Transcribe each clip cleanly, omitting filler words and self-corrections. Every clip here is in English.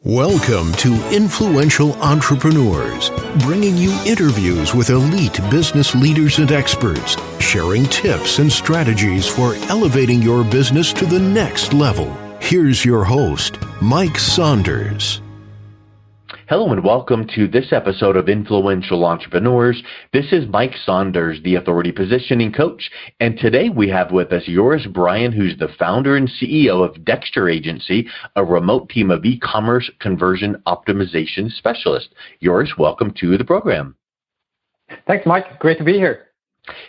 Welcome to Influential Entrepreneurs, bringing you interviews with elite business leaders and experts, sharing tips and strategies for elevating your business to the next level. Here's your host, Mike Saunders. Hello and welcome to this episode of Influential Entrepreneurs. This is Mike Saunders, the Authority Positioning Coach, and today we have with us Joris, Bryon, who's the founder and CEO of Dexter Agency, a remote team of e-commerce conversion optimization specialists. Joris, welcome to the program. Thanks, Mike. Great to be here.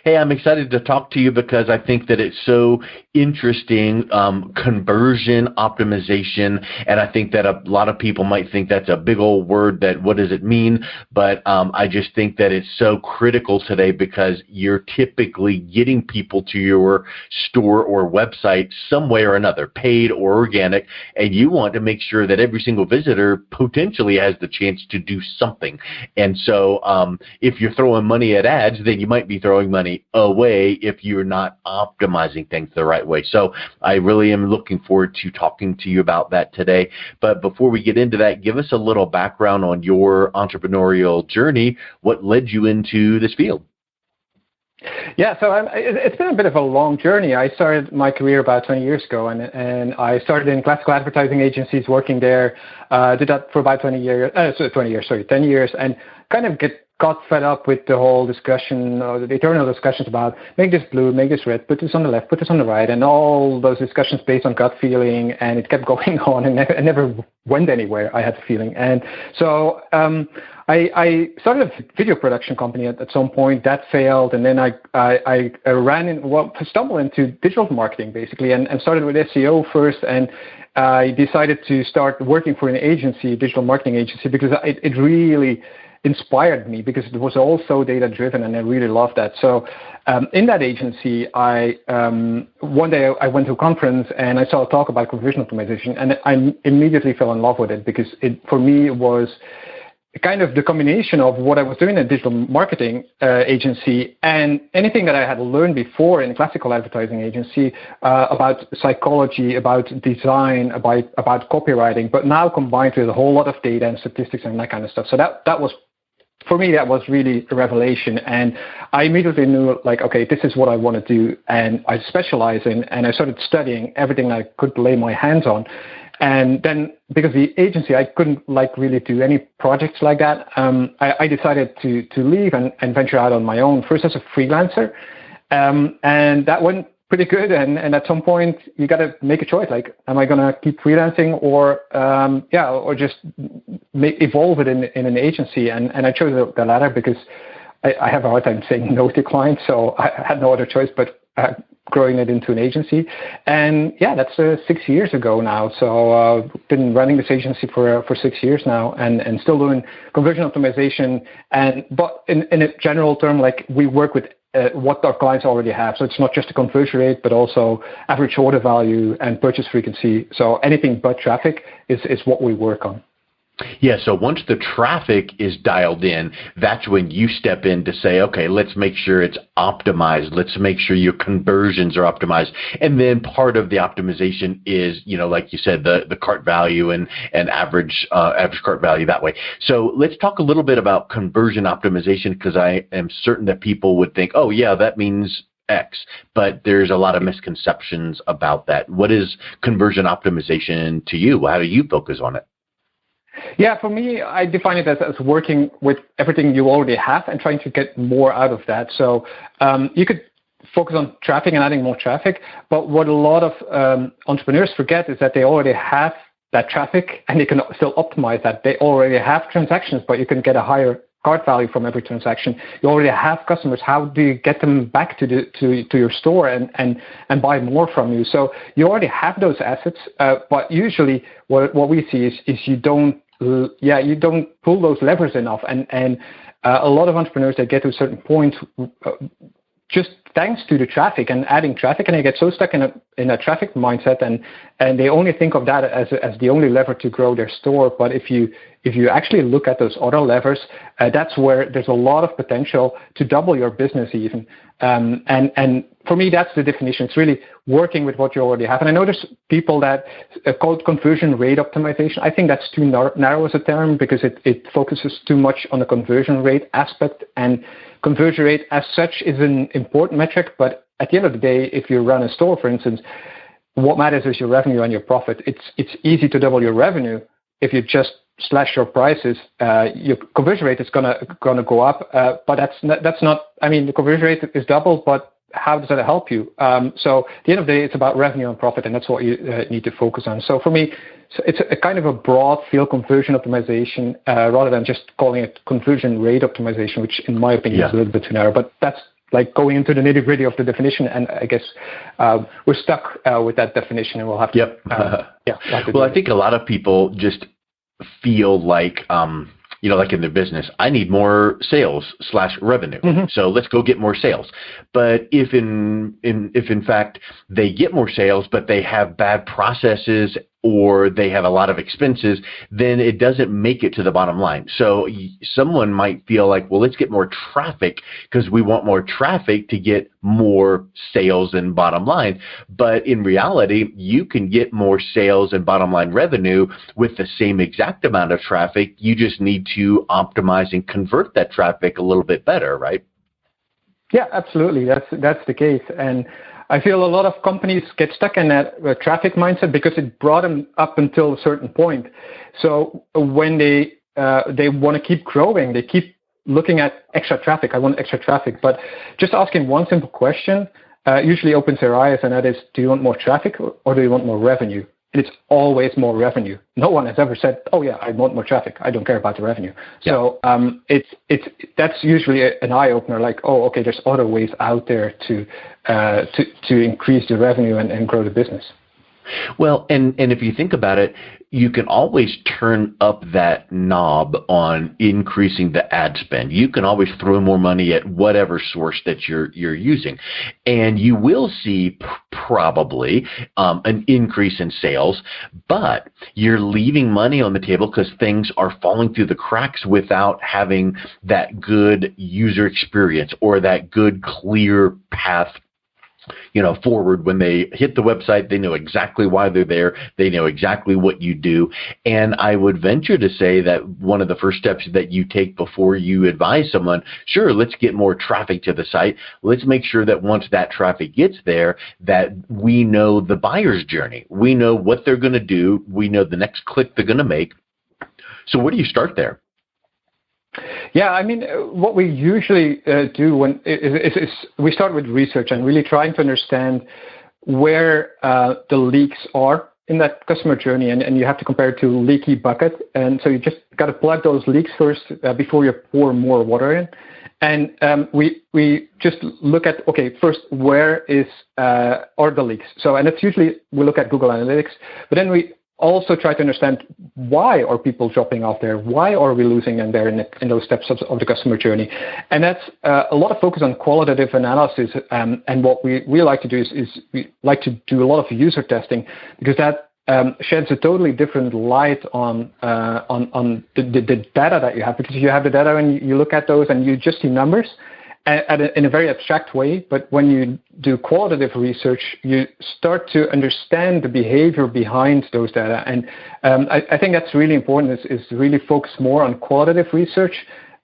Hey, I'm excited to talk to you because I think that it's so interesting, conversion optimization, and I think that a lot of people might think that's a big old word, that what does it mean? But I just think that it's so critical today because you're typically getting people to your store or website some way or another, paid or organic, and you want to make sure that every single visitor potentially has the chance to do something. And so if you're throwing money at ads, then you might be throwing money away if you're not optimizing things the right way. So I really am looking forward to talking to you about that today. But before we get into that, give us a little background on your entrepreneurial journey. What led you into this field? Yeah, so it's been a bit of a long journey. I started my career about 20 years ago, and I started in classical advertising agencies, working there. Did that for about 10 years, and kind of got fed up with the whole discussion, or the eternal discussions about make this blue, make this red, put this on the left, put this on the right, and all those discussions based on gut feeling, and it kept going on and never went anywhere, I had the feeling. And so I started a video production company at some point. That failed, and then I stumbled into digital marketing, basically, and started with SEO first, and I decided to start working for an agency, digital marketing agency, because it really inspired me, because it was all so data driven, and I really loved that. So in that agency, one day I went to a conference and I saw a talk about conversion optimization, and I immediately fell in love with it, because for me it was kind of the combination of what I was doing in a digital marketing agency and anything that I had learned before in a classical advertising agency about psychology, about design, about copywriting, but now combined with a whole lot of data and statistics and that kind of stuff. So that was, for me, that was really a revelation. And I immediately knew, like, okay, this is what I want to do. And I specialize in, and I started studying everything I could lay my hands on. And then, because the agency, I couldn't really do any projects like that, I decided to leave and venture out on my own, first as a freelancer. And that went pretty good. And at some point, you got to make a choice. Like, am I going to keep freelancing or just evolve it in an agency? And I chose the latter, because I have a hard time saying no to clients. So I had no other choice but growing it into an agency. And yeah, that's 6 years ago now. So been running this agency for 6 years now, and still doing conversion optimization. But in a general term, like, we work with what our clients already have. So it's not just the conversion rate, but also average order value and purchase frequency. So anything but traffic is what we work on. Yeah, so once the traffic is dialed in, that's when you step in to say, okay, let's make sure it's optimized. Let's make sure your conversions are optimized. And then part of the optimization is, like you said, the cart value and average cart value that way. So let's talk a little bit about conversion optimization, because I am certain that people would think, oh, yeah, that means X, but there's a lot of misconceptions about that. What is conversion optimization to you? How do you focus on it? Yeah, for me, I define it as working with everything you already have and trying to get more out of that. So you could focus on traffic and adding more traffic, but what a lot of entrepreneurs forget is that they already have that traffic and they can still optimize that. They already have transactions, but you can get a higher cart value from every transaction. You already have customers. How do you get them back to your store and buy more from you? So you already have those assets, but usually what we see is you don't pull those levers enough, and a lot of entrepreneurs, they get to a certain point just thanks to the traffic and adding traffic, and they get so stuck in a traffic mindset, and they only think of that as the only lever to grow their store. But if you actually look at those other levers, that's where there's a lot of potential to double your business even. And for me, that's the definition. It's really working with what you already have. And I know there's people that call it conversion rate optimization. I think that's too narrow as a term because it focuses too much on the conversion rate aspect. And conversion rate as such is an important metric. But at the end of the day, if you run a store, for instance, what matters is your revenue and your profit. It's easy to double your revenue if you just slash your prices. Your conversion rate is gonna go up, but that's not. I mean, the conversion rate is double, but how does that help you? So at the end of the day, it's about revenue and profit, and that's what you need to focus on. So for me, it's a kind of a broad field conversion optimization rather than just calling it conversion rate optimization, which in my opinion is a little bit too narrow. But that's like going into the nitty-gritty of the definition, and I guess we're stuck with that definition, and we'll have to. Well, I think a lot of people just feel like, like in their business, I need more sales / revenue. So let's go get more sales. But if in fact they get more sales, but they have bad processes or they have a lot of expenses, then it doesn't make it to the bottom line. So someone might feel like, well, let's get more traffic because we want more traffic to get more sales and bottom line. But in reality, you can get more sales and bottom line revenue with the same exact amount of traffic. You just need to optimize and convert that traffic a little bit better, right? Yeah, absolutely. That's the case. And I feel a lot of companies get stuck in that traffic mindset because it brought them up until a certain point. So when they want to keep growing, they keep looking at extra traffic. I want extra traffic. But just asking one simple question usually opens their eyes, and that is, do you want more traffic or do you want more revenue? And it's always more revenue. No one has ever said, oh, yeah, I want more traffic. I don't care about the revenue. Yeah. So that's usually an eye-opener, like, oh, okay, there's other ways out there to increase the revenue and grow the business. Well, and if you think about it, you can always turn up that knob on increasing the ad spend. You can always throw more money at whatever source that you're using, and you will see probably an increase in sales, but you're leaving money on the table because things are falling through the cracks without having that good user experience or that good clear path forward. When they hit the website, they know exactly why they're there. They know exactly what you do. And I would venture to say that one of the first steps that you take before you advise someone, sure, let's get more traffic to the site. Let's make sure that once that traffic gets there, that we know the buyer's journey. We know what they're going to do. We know the next click they're going to make. So where do you start there? Yeah, I mean, what we usually do is we start with research and really trying to understand where the leaks are in that customer journey, and you have to compare it to leaky bucket. And so you just got to plug those leaks first before you pour more water in. And we just look at, okay, first, where are the leaks? So, and it's usually we look at Google Analytics, but then we also try to understand why are people dropping off there? Why are we losing them there in those steps of the customer journey? And that's a lot of focus on qualitative analysis. And what we like to do is we like to do a lot of user testing because that sheds a totally different light on the data that you have, because you have the data and you look at those and you just see numbers in a very abstract way. But when you do qualitative research, you start to understand the behavior behind those data. And I think that's really important, is really focus more on qualitative research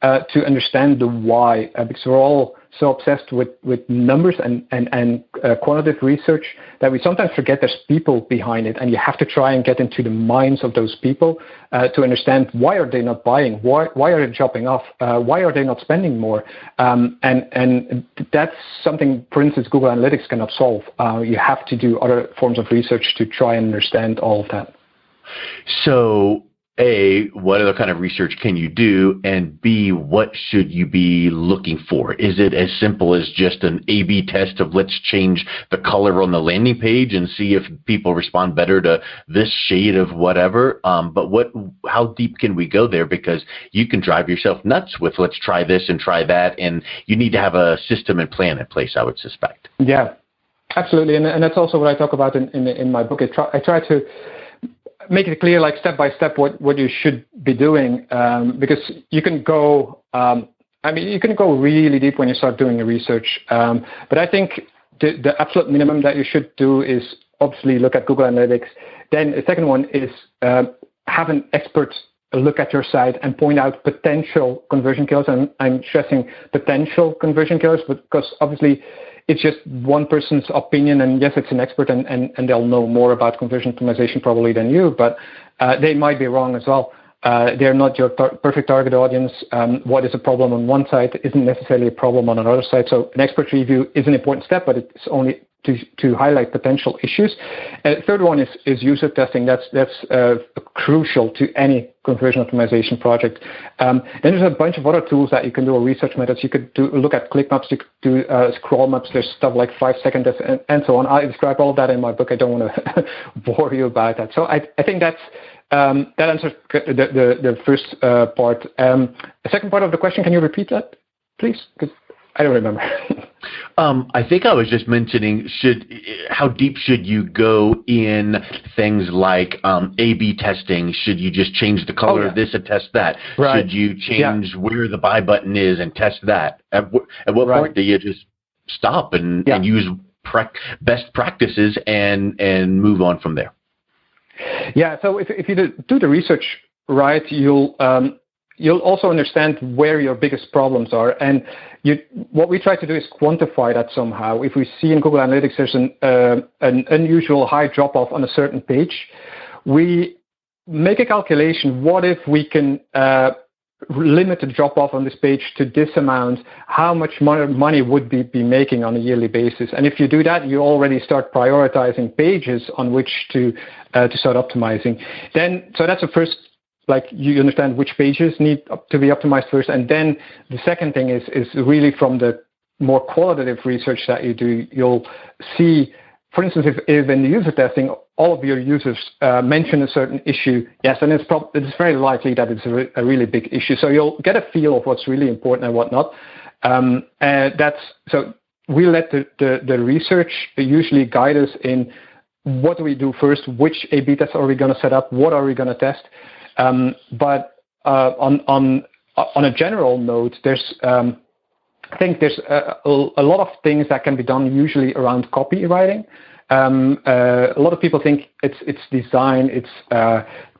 to understand the why, because we're all so obsessed with numbers and quantitative research that we sometimes forget there's people behind it, and you have to try and get into the minds of those people to understand why are they not buying, why are they dropping off, why are they not spending more, and that's something, for instance, Google Analytics cannot solve. You have to do other forms of research to try and understand all of that. So A, what other kind of research can you do? And B, what should you be looking for? Is it as simple as just an A/B test of let's change the color on the landing page and see if people respond better to this shade of whatever? But how deep can we go there? Because you can drive yourself nuts with let's try this and try that. And you need to have a system and plan in place, I would suspect. Yeah, absolutely. And that's also what I talk about in my book. I try to make it clear, like step by step, what you should be doing, because you can go. You can go really deep when you start doing your research. But I think the absolute minimum that you should do is obviously look at Google Analytics. Then the second one is have an expert look at your site and point out potential conversion killers. And I'm stressing potential conversion killers because obviously it's just one person's opinion, and yes, it's an expert, and they'll know more about conversion optimization probably than you, but they might be wrong as well. They're not your perfect target audience. What is a problem on one site isn't necessarily a problem on another site. So an expert review is an important step, but it's only to highlight potential issues. Third one is user testing. That's crucial to any conversion optimization project. Then there's a bunch of other tools that you can do, or research methods. You could look at click maps, you could do scroll maps. There's stuff like 5 seconds and so on. I describe all of that in my book. I don't want to bore you about that. So I think that answers the first part. The second part of the question, can you repeat that, please? Because I don't remember. I think I was just mentioning how deep should you go in things like A/B testing? Should you just change the color of this and test that? Right. Should you change where the buy button is and test that? At what point do you just stop and use best practices and move on from there? Yeah. So if you do the research right, you'll also understand where your biggest problems are. And what we try to do is quantify that somehow. If we see in Google Analytics there's an unusual high drop-off on a certain page, we make a calculation. What if we can limit the drop-off on this page to this amount? How much money would be making on a yearly basis? And if you do that, you already start prioritizing pages on which to start optimizing. So that's the first. Like, you understand which pages need to be optimized first. And then the second thing is really from the more qualitative research that you do, you'll see, for instance, if in the user testing, all of your users mention a certain issue, yes, and it's very likely that it's a really big issue. So you'll get a feel of what's really important and what not. So we let the research usually guide us in what do we do first, which A/B tests are we going to set up, what are we going to test. But on a general note, I think there's a lot of things that can be done usually around copywriting. A lot of people think it's design, it's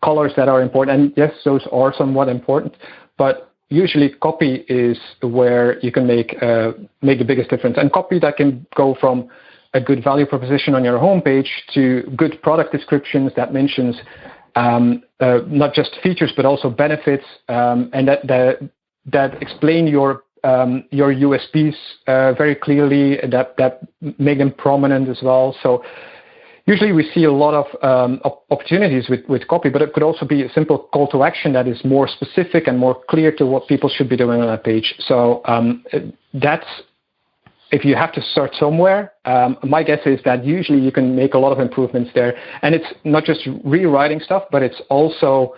colors that are important, and yes, those are somewhat important. But usually, copy is where you can make the biggest difference, and copy that can go from a good value proposition on your homepage to good product descriptions that mentions not just features but also benefits, and that explain your USPs very clearly, that make them prominent as well. So usually we see a lot of opportunities with copy, but it could also be a simple call to action that is more specific and more clear to what people should be doing on a page. So that's, if you have to start somewhere, my guess is that usually you can make a lot of improvements there. And it's not just rewriting stuff, but it's also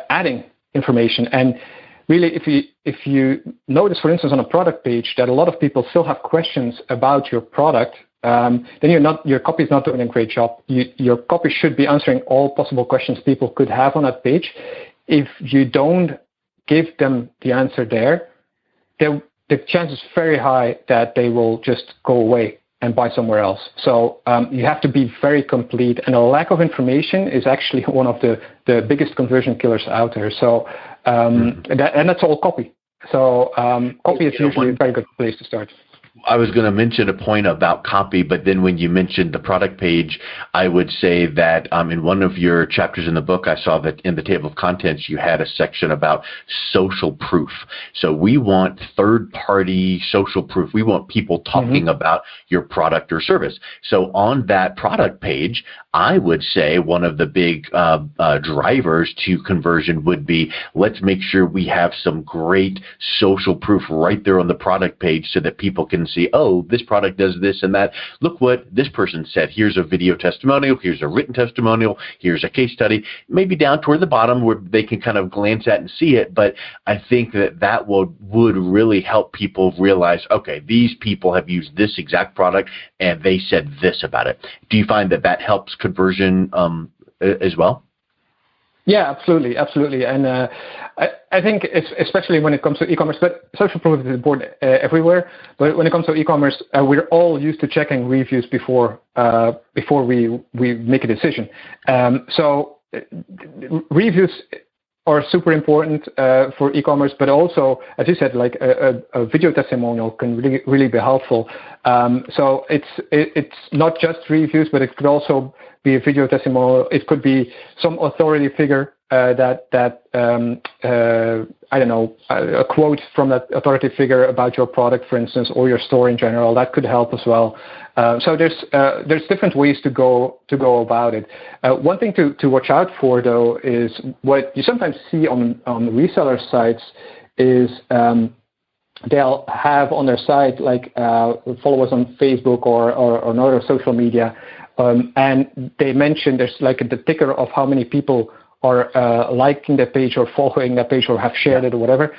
adding information. And really, if you notice, for instance, on a product page that a lot of people still have questions about your product, then your copy is not doing a great job. Your copy should be answering all possible questions people could have on that page. If you don't give them the answer there, the chance is very high that they will just go away and buy somewhere else. So you have to be very complete, and a lack of information is actually one of the biggest conversion killers out there. So and that's all copy. So copy is usually a very good place to start. I was going to mention a point about copy, but then when you mentioned the product page, I would say that in one of your chapters in the book, I saw that in the table of contents, you had a section about social proof. So we want third-party social proof. We want people talking about your product or service. So on that product page, I would say one of the big drivers to conversion would be, let's make sure we have some great social proof right there on the product page so that people can see, oh, this product does this and that. Look what this person said. Here's a video testimonial. Here's a written testimonial. Here's a case study. Maybe down toward the bottom where they can kind of glance at and see it. But I think that would really help people realize, okay, these people have used this exact product and they said this about it. Do you find that helps conversion as well? Yeah, absolutely. And I think especially when it comes to e-commerce, but social proof is important everywhere. But when it comes to e-commerce, we're all used to checking reviews before we make a decision. So reviews are super important for e-commerce, but also, as you said, like a video testimonial can really be helpful. So it's not just reviews, but it could also be a video testimonial. It could be some authority figure that I don't know, a quote from that authority figure about your product, for instance, or your store in general. That could help as well. So there's different ways to go about it. One thing to watch out for, though, is what you sometimes see on reseller sites is they'll have on their site like follow us on Facebook or another social media, and they mention there's like the ticker of how many people are liking that page or following that page or have shared it or whatever.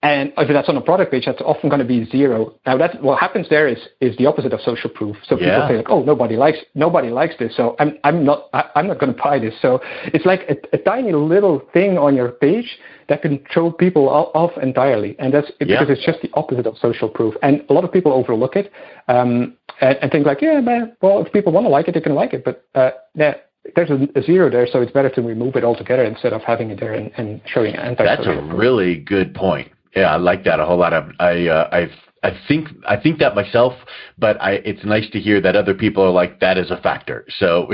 And if that's on a product page, that's often going to be 0. Now, what happens there is the opposite of social proof. So people say like, oh, nobody likes this, so I'm not going to buy this. So it's like a tiny little thing on your page that can throw people off entirely, and that's because it's just the opposite of social proof. And a lot of people overlook it and think like, well, if people want to like it, they can like it, but there's a 0 there, so it's better to remove it altogether instead of having it there and showing anti-social proof. That's a really good point. Yeah, I like that a whole lot. I think that myself, but it's nice to hear that other people are like, that is a factor. So,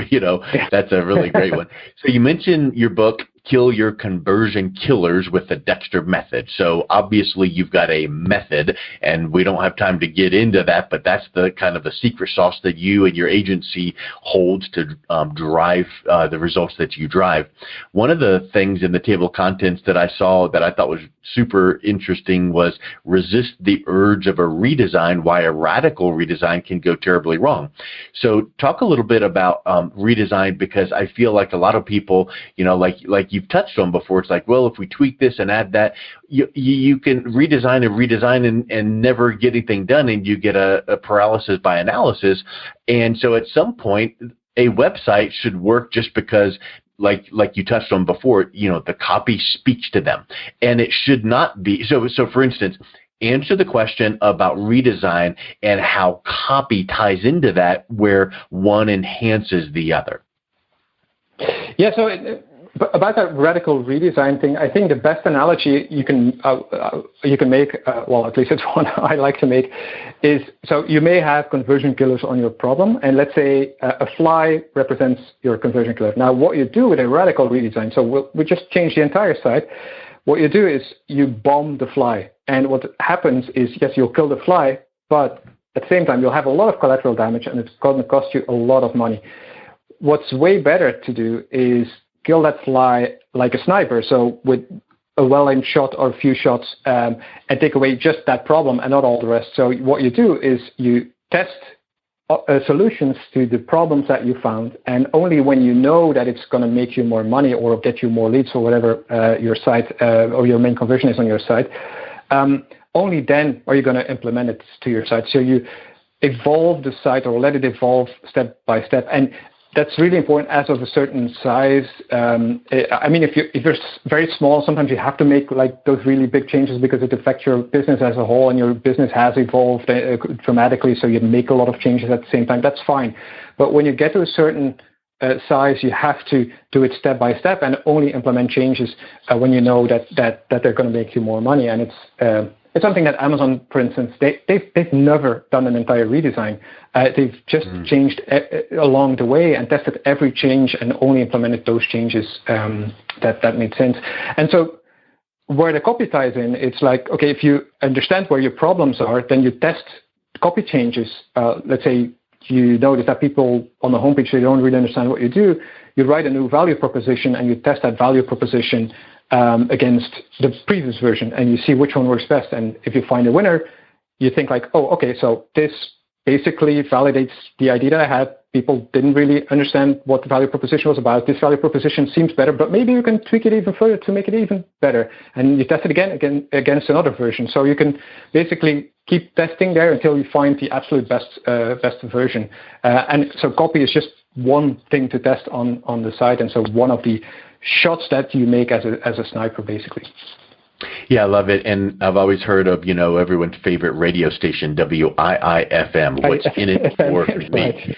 that's a really great one. So you mentioned your book, Kill Your Conversion Killers with the Dexter Method. So obviously you've got a method, and we don't have time to get into that, but that's the kind of the secret sauce that you and your agency holds to drive the results that you drive. One of the things in the table of contents that I saw that I thought was super interesting was resist the urge of a redesign, why a radical redesign can go terribly wrong. So talk a little bit about redesign, because I feel like a lot of people, like you've touched on before, it's like, well, if we tweak this and add that, you can redesign and never get anything done, and you get a paralysis by analysis. And so at some point, a website should work just because, like you touched on before, the copy speaks to them, and it should not be. So for instance, answer the question about redesign and how copy ties into that, where one enhances the other. Yeah, so about that radical redesign thing, I think the best analogy you can make, well, at least it's one I like to make, is so you may have conversion killers on your problem, and let's say a fly represents your conversion killer. Now, what you do with a radical redesign, so we just change the entire site. What you do is you bomb the fly, and what happens is, yes, you'll kill the fly, but at the same time, you'll have a lot of collateral damage, and it's going to cost you a lot of money. What's way better to do is kill that fly like a sniper, so with a well-aimed shot or a few shots, and take away just that problem and not all the rest. So what you do is you test solutions to the problems that you found, and only when you know that it's going to make you more money or get you more leads or whatever your site or your main conversion is on your site, only then are you going to implement it to your site. So you evolve the site or let it evolve step by step. And that's really important as of a certain size. I mean, if you're very small, sometimes you have to make like those really big changes because it affects your business as a whole, and your business has evolved dramatically, so you make a lot of changes at the same time. That's fine. But when you get to a certain size, you have to do it step by step and only implement changes when you know that they're going to make you more money. And it's something that Amazon, for instance, they've never done an entire redesign. They've just changed along the way and tested every change and only implemented those changes that made sense. And so where the copy ties in, it's like, okay, if you understand where your problems are, then you test copy changes. Let's say you notice that people on the homepage, they don't really understand what you do. You write a new value proposition and you test that value proposition against the previous version, and you see which one works best. And if you find a winner, you think like, oh, okay, so this basically validates the idea that I had. People didn't really understand what the value proposition was about. This value proposition seems better, but maybe you can tweak it even further to make it even better. And you test it again against another version. So you can basically keep testing there until you find the absolute best version. And so copy is just one thing to test on the site, and so one of the shots that you make as a sniper, basically. Yeah, I love it. And I've always heard of, everyone's favorite radio station, WIIFM. What's in it for me?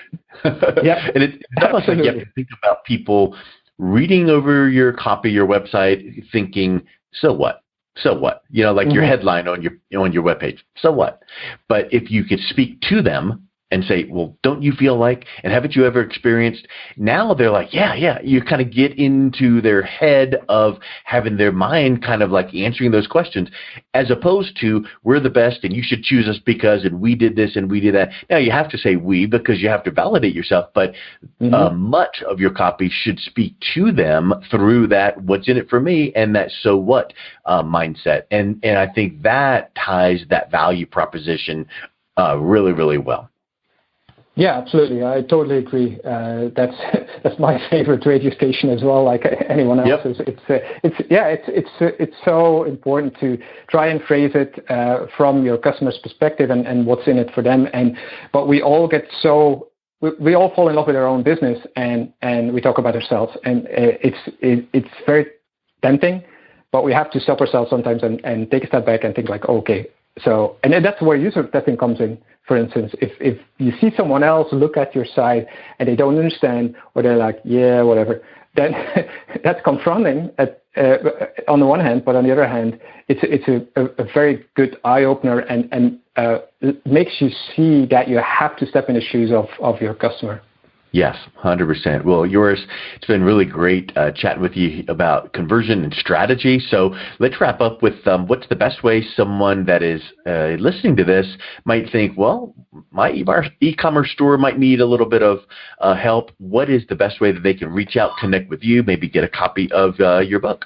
Yeah, and it's almost like you have to think about people reading over your copy, your website, thinking, so what? So what? Like your headline on your webpage. So what? But if you could speak to them and say, well, don't you feel like, and haven't you ever experienced, now they're like, yeah, you kind of get into their head of having their mind kind of like answering those questions, as opposed to, we're the best and you should choose us because, and we did this and we did that. Now you have to say we because you have to validate yourself, but much of your copy should speak to them through that what's in it for me and that so what mindset. And I think that ties that value proposition really, really well. Yeah, absolutely. I totally agree. That's my favorite radio station as well, like anyone else's. Yep. It's so important to try and phrase it from your customer's perspective and what's in it for them. But we all get we all fall in love with our own business and we talk about ourselves, and it's very tempting, but we have to stop ourselves sometimes and take a step back and think like, okay, so, and that's where user testing comes in. For instance, if you see someone else look at your site and they don't understand, or they're like, yeah, whatever, then that's confronting on the one hand, but on the other hand, it's a very good eye opener and makes you see that you have to step in the shoes of your customer. Yes, 100%. Well, Joris, it's been really great chatting with you about conversion and strategy. So let's wrap up with what's the best way someone that is listening to this might think, well, my e-commerce store might need a little bit of help. What is the best way that they can reach out, connect with you, maybe get a copy of your book?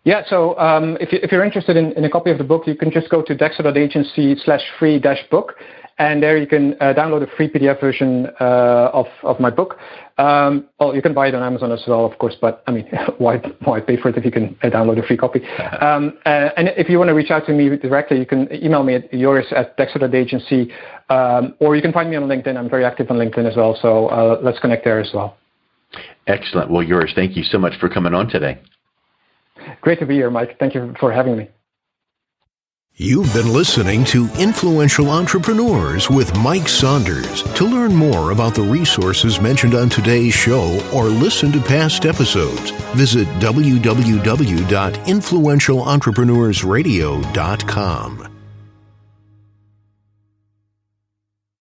Yeah, so if you're interested in a copy of the book, you can just go to dexter.agency/free-book. And there you can download a free PDF version of my book. You can buy it on Amazon as well, of course, but I mean, why pay for it if you can download a free copy? And if you want to reach out to me directly, you can email me at joris@dexter.agency, or you can find me on LinkedIn. I'm very active on LinkedIn as well, so let's connect there as well. Excellent. Well, Joris, thank you so much for coming on today. Great to be here, Mike. Thank you for having me. You've been listening to Influential Entrepreneurs with Mike Saunders. To learn more about the resources mentioned on today's show or listen to past episodes, visit www.influentialentrepreneurssradio.com.